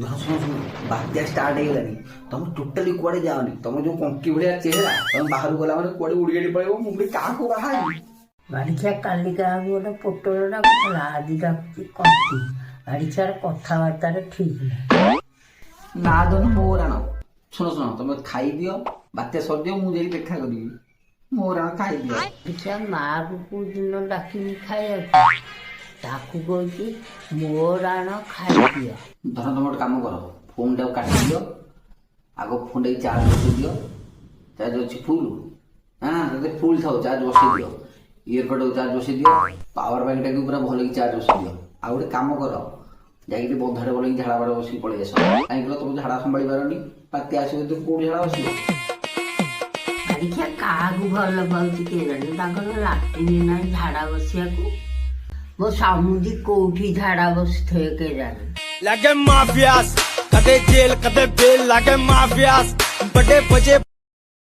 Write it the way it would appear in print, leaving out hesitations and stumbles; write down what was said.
बात्या start ହେଇଗଲାଣି ତମେ totally କୁଆଡେ ଯାଅନି। ତମେ ଯୋଉ କଙ୍କି ଭଳିଆ ଚେହେରା ତମେ ବାହାରୁ ଗଲା ମାନେ କୁଆଡେ ଉଡିଗଡି ପଳେଇବ। ମୁଁ ବି କାହାକୁ ବାହାରିବି ବାଡ଼ିଛା କାଲି କାହାକୁ ଗୋଟେ ପୋଟଳ ଡାକୁଥିଲା ଆଜି ଡାକୁଛି କଣ୍ଟି। ବାଡ଼ିଛାର କଥାବାର୍ତ୍ତାରେ ଠିକ ନାହିଁ। ନା ଧନ ମୋ ରାଣ ଶୁଣ ତମେ ଖାଇଦିଅ ବାତ୍ୟା ସରିଦିଅ ମୁଁ ଯାଇକି ଦେଖା କରିବି। ମୋ ରାଣ ଖାଇଦିଅ। ବାଡ଼ିଛା ମାଆକୁ କୋଉ ଦିନ ଡାକିନି ଖାଇବାକୁ ତାକୁ କହୁଛି ମୋ ରାଣ ଖାଇଦିଅ। ଧନ ତମେ ଗୋଟେ କାମ କର ଫୋନ୍ ଟାକୁ କାଟିଦିଅ। ଆଗ ଫୋନ୍ ଟାକୁ ଚାର୍ଜ ବସେଇ ଦିଅ। ଚାର୍ଜ ଅଛି ଫୁଲ ଯଦି ଫୁଲ ଥାଉ ଚାର୍ଜ ବସେଇ ଦିଅ। ଇୟରକଡ୍ ଚାର୍ଜ ବସେଇ ଦିଅ। ପାୱାର ବ୍ୟାଙ୍କ ଟାକୁ ପୁରା ଭଲକି ଚାର୍ଜ ବସେଇ ଦିଅ। ଆଉ ଗୋଟେ କାମ କର ଯାଇକି ବନ୍ଧରେ ବୋଲିକି ଝାଡ଼ା ବାଡ଼ ବସିକି ପଳେଇ ଆସ। କାହିଁକି ତମେ ଝାଡ଼ା ସମ୍ଭାଳି ପାରନି। ବାତ୍ୟା ଆସିବ ତୁ କୋଉଠି ଝାଡ଼ା ବସିବ। ବାଡ଼ିଛା କାହାକୁ ଭଲ ପାଉଛି କେଜାଣି ତାଙ୍କର ଲାଟିନି ନାହିଁ ଝାଡ଼ା ବସିବାକୁ। ମୋ ସାମୁଦି କୋଉଠି ଝାଡ଼ା ବସିଥିବେ କେଜାଣି। लागे माफियास कदे जेल कदे बेल लागे माफियास बड़े बजे